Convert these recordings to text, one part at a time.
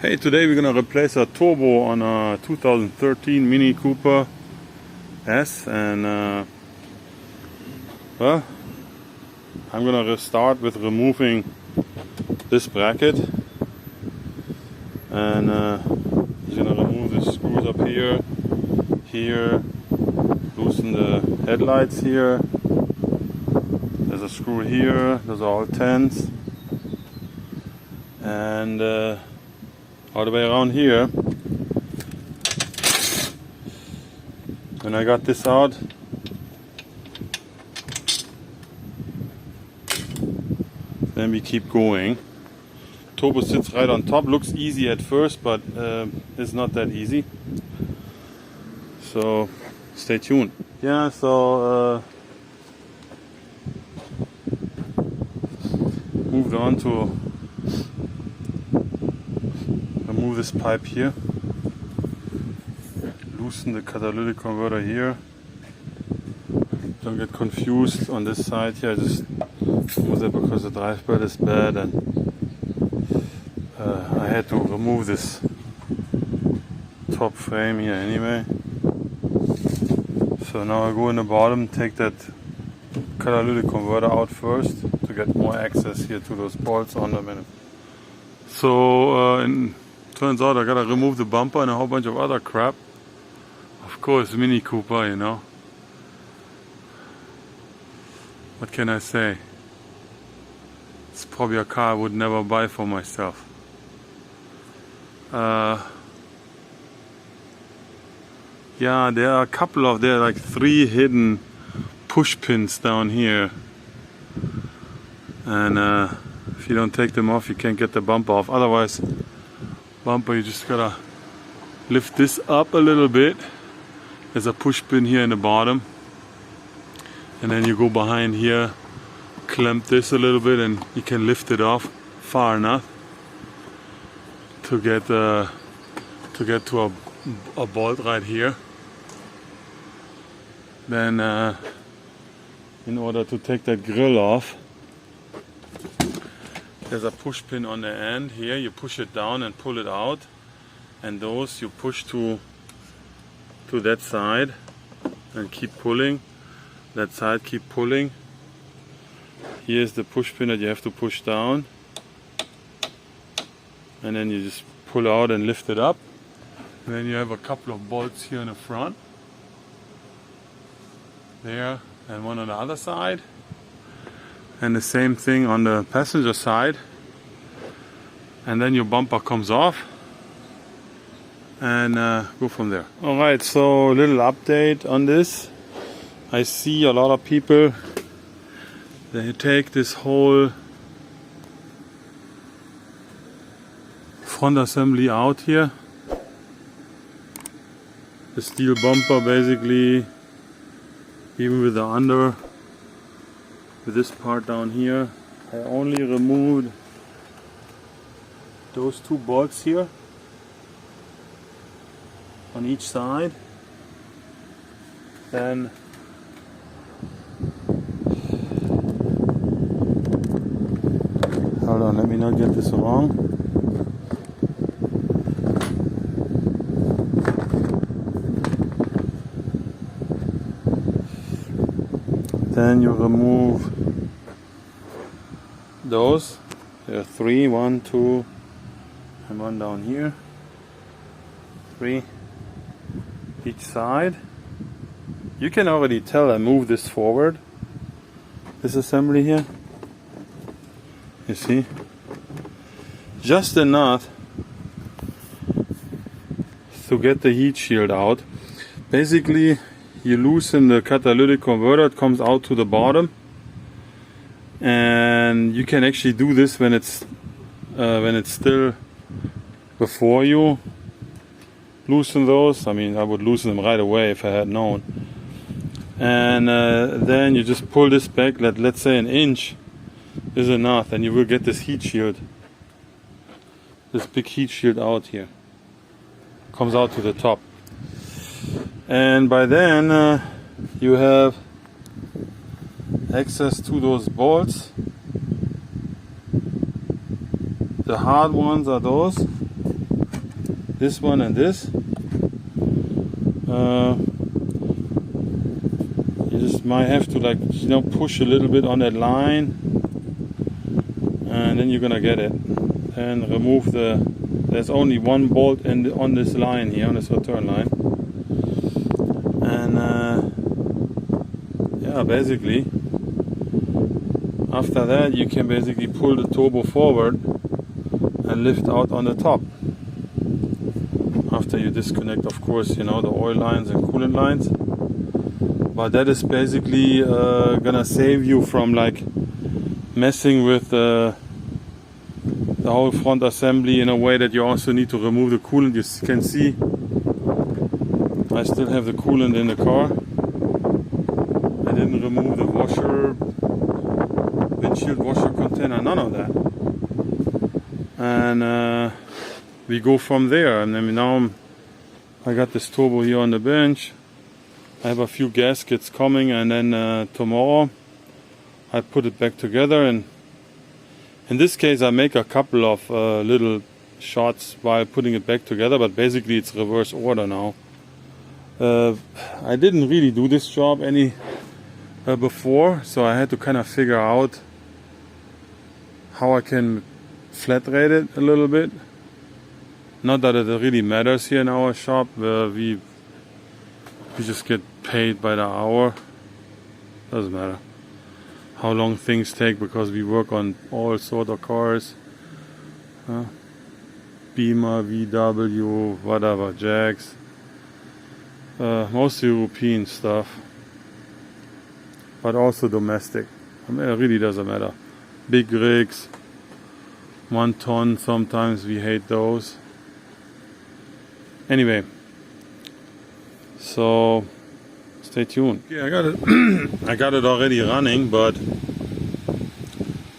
Hey, today we're gonna replace a turbo on a 2013 Mini Cooper S, and well, I'm gonna start with removing this bracket, and I'm gonna remove the screws up here, loosen the headlights here. There's a screw here. Those are all 10s, and all the way around here. When I got this out, then we keep going. Turbo sits right on top. Looks easy at first, but it's not that easy. So stay tuned. Yeah, so moved on to remove this pipe here, loosen the catalytic converter here. Don't get confused on this side here. I just remove it because the drive bed is bad, and I had to remove this top frame here anyway. So now I go in the bottom, take that catalytic converter out first to get more access here to those bolts on the minute. So turns out I gotta remove the bumper and a whole bunch of other crap. Of course, Mini Cooper, you know. What can I say? It's probably a car I would never buy for myself. Yeah, there are a couple of, there are like 3 hidden push pins down here. And if you don't take them off, you can't get the bumper off. Otherwise, bumper, you just gotta lift this up a little bit. There's a push pin here in the bottom, and then you go behind here, clamp this a little bit, and you can lift it off far enough to get to a bolt right here. Then in order to take that grill off, there's a push pin on the end here. You push it down and pull it out, and those you push to that side and keep pulling. That side, keep pulling. Here's the push pin that you have to push down, and then you just pull out and lift it up. And then you have a couple of bolts here in the front, there, and one on the other side. And the same thing on the passenger side, and then your bumper comes off, and go from there. Alright, so a little update on this. I see a lot of people, they take this whole front assembly out here, the steel bumper basically, even with the under, with this part down here. I only removed those 2 bolts here on each side. Then hold on, let me not get this wrong. Then you remove those. There are 3, 1, 2, and 1 down here. 3 each side. You can already tell I moved this forward, this assembly here. You see? Just enough to get the heat shield out. Basically, you loosen the catalytic converter, it comes out to the bottom, and you can actually do this when it's still before you loosen those. I mean, I would loosen them right away if I had known. And then you just pull this back, let's say 1 inch is enough, and you will get this heat shield, this big heat shield out here. Comes out to the top. And by then you have access to those bolts. The hard ones are those. this one and this. You just might have to, like, you know, push a little bit on that line, and then you're gonna get it. And remove there's only one bolt on this line here, on this return line. And yeah, basically after that you can basically pull the turbo forward and lift out on the top. After you disconnect, of course, you know, the oil lines and coolant lines. But that is basically gonna save you from like messing with the whole front assembly in a way that you also need to remove the coolant. You can see I still have the coolant in the car. I didn't remove the washer, windshield washer container, none of that. And we go from there. And then now I got this turbo here on the bench. I have a few gaskets coming, and then tomorrow I put it back together. And in this case I make a couple of little shots while putting it back together, but basically it's reverse order now. I didn't really do this job any before, so I had to kind of figure out how I can flat rate it a little bit. Not that it really matters here in our shop, where we just get paid by the hour. Doesn't matter how long things take, because we work on all sort of cars. Beamer, VW, whatever, Jags. Mostly European stuff, but also domestic. I mean, it really doesn't matter. Big rigs, 1 ton, sometimes we hate those. Anyway, so stay tuned. Yeah, I got it. I got it already running, but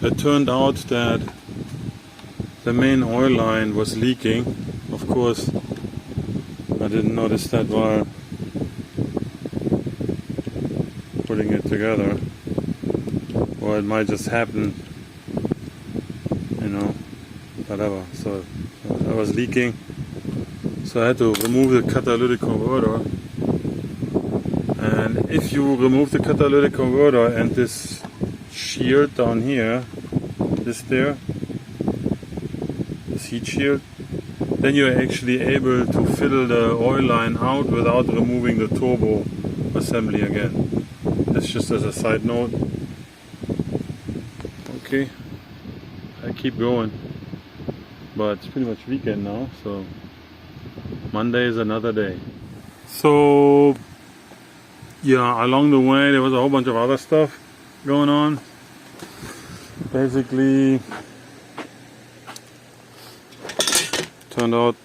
it turned out that the main oil line was leaking. Of course, I didn't notice that while putting it together, or it might just happen, you know, whatever. So I was leaking, so I had to remove the catalytic converter. And if you remove the catalytic converter and this shield down here, this heat shield, then you're actually able to fill the oil line out without removing the turbo assembly again. That's just as a side note. Okay, I keep going, but it's pretty much weekend now, so Monday is another day. So yeah, along the way there was a whole bunch of other stuff going on. Basically, turned out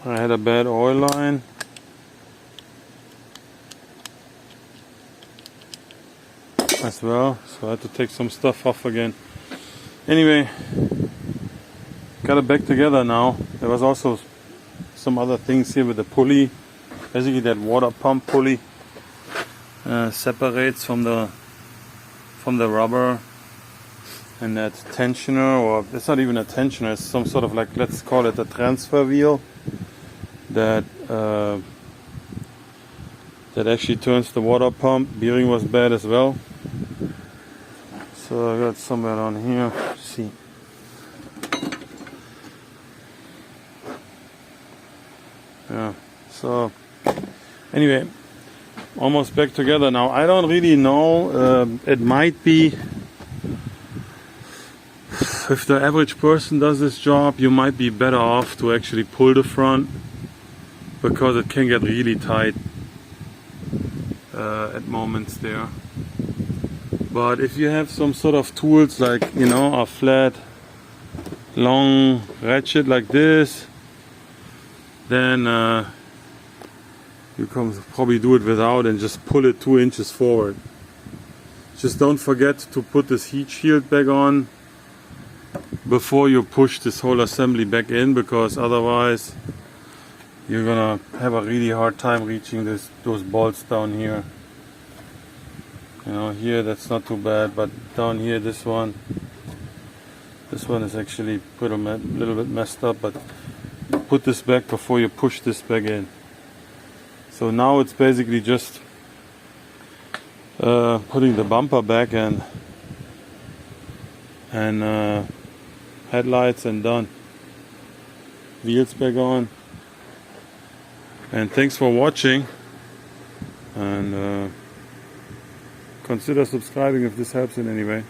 I had a bad oil line. As well, so I had to take some stuff off again. Anyway, got it back together now. There was also some other things here with the pulley. Basically, that water pump pulley separates from the rubber, and that tensioner, or it's not even a tensioner, it's some sort of, like, let's call it a transfer wheel that actually turns the water pump. Bearing was bad as well. So I got somewhere down here. Let's see. Yeah. So anyway, almost back together now. I don't really know. It might be, if the average person does this job, you might be better off to actually pull the front, because it can get really tight at moments there. But if you have some sort of tools, like, you know, a flat long ratchet like this, then you can probably do it without and just pull it 2 inches forward. Just don't forget to put this heat shield back on before you push this whole assembly back in, because otherwise you're gonna have a really hard time reaching those bolts down here. You know, here that's not too bad, but down here, this one is actually a little bit messed up, but put this back before you push this back in. So now it's basically just putting the bumper back and headlights and done. Wheels back on. And thanks for watching, and consider subscribing if this helps in any way.